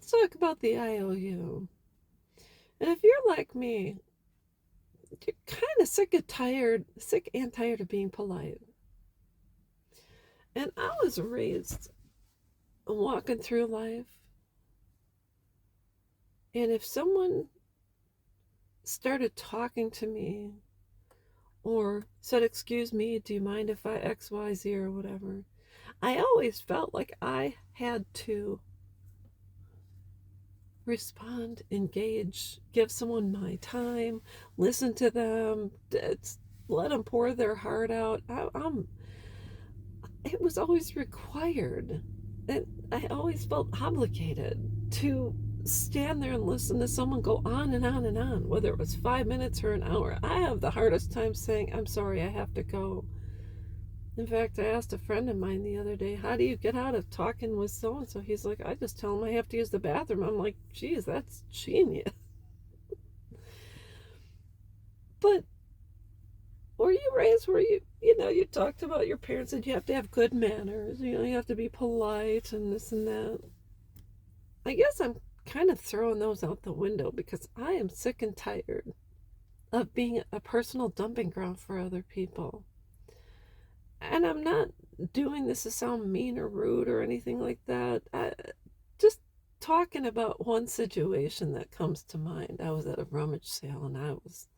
let's talk about the IOU. And if you're like me, you're kind of sick and tired of being polite. And I was raised walking through life, and if someone started talking to me or said, "Excuse me, do you mind if I XYZ or whatever?" I always felt like I had to respond, engage, give someone my time, listen to them, let them pour their heart out. It was always required. And I always felt obligated to stand there and listen to someone go on and on and on, whether it was 5 minutes or an hour. I have the hardest time saying, "I'm sorry, I have to go." In fact, I asked a friend of mine the other day, "How do you get out of talking with so-and-so?" He's like, "I just tell him I have to use the bathroom." I'm like, geez, that's genius. But were you raised where you talked about your parents and you have to have good manners, you have to be polite and this and that? I guess I'm kind of throwing those out the window because I am sick and tired of being a personal dumping ground for other people. And I'm not doing this to sound mean or rude or anything like that. Just talking about one situation that comes to mind. I was at a rummage sale and I was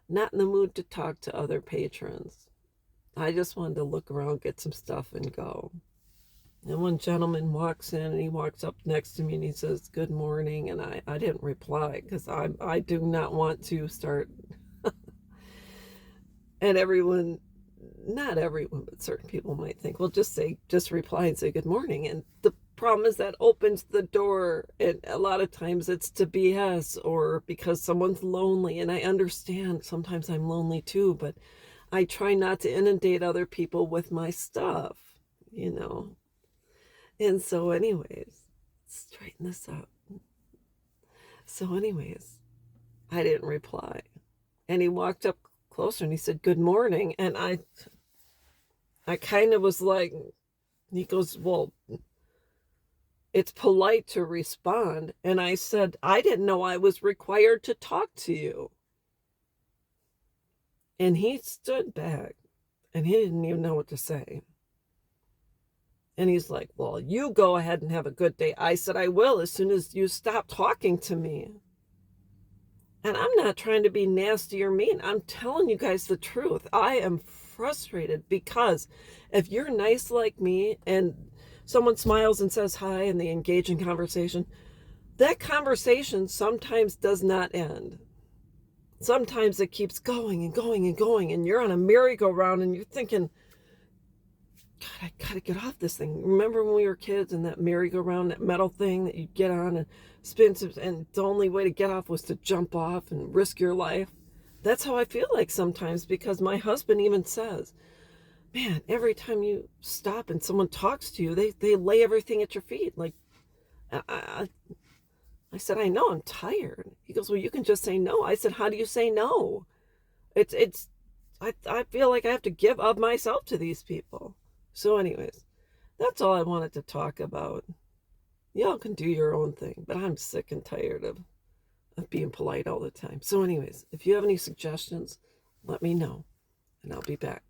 not in the mood to talk to other patrons. I just wanted to look around, get some stuff, and go. And one gentleman walks in and he walks up next to me and he says, "Good morning." And I didn't reply because I do not want to start. And everyone, not everyone, but certain people might think, well, just reply and say good morning. And the problem is that opens the door. And a lot of times it's to BS or because someone's lonely. And I understand sometimes I'm lonely too, but I try not to inundate other people with my stuff. And so anyways, straighten this up. So anyways, I didn't reply. And he walked up closer and he said, "Good morning." And I kind of was like, he goes, "Well, it's polite to respond." And I said, "I didn't know I was required to talk to you." And he stood back and he didn't even know what to say. And he's like, "Well, you go ahead and have a good day." I said, "I will as soon as you stop talking to me." And I'm not trying to be nasty or mean. I'm telling you guys the truth. I am frustrated because if you're nice like me and someone smiles and says hi and they engage in conversation, that conversation sometimes does not end. Sometimes it keeps going and going and going, and you're on a merry-go-round and you're thinking, "God, I gotta get off this thing." Remember when we were kids and that merry-go-round, that metal thing that you get on and spin, and the only way to get off was to jump off and risk your life? That's how I feel like sometimes, because my husband even says, "Man, every time you stop and someone talks to you, they lay everything at your feet." Like, I said, "I know, I'm tired." He goes, "Well, you can just say no." I said, "How do you say no?" I feel like I have to give of myself to these people. So anyways, that's all I wanted to talk about. Y'all can do your own thing, but I'm sick and tired of being polite all the time. So anyways, if you have any suggestions, let me know, and I'll be back.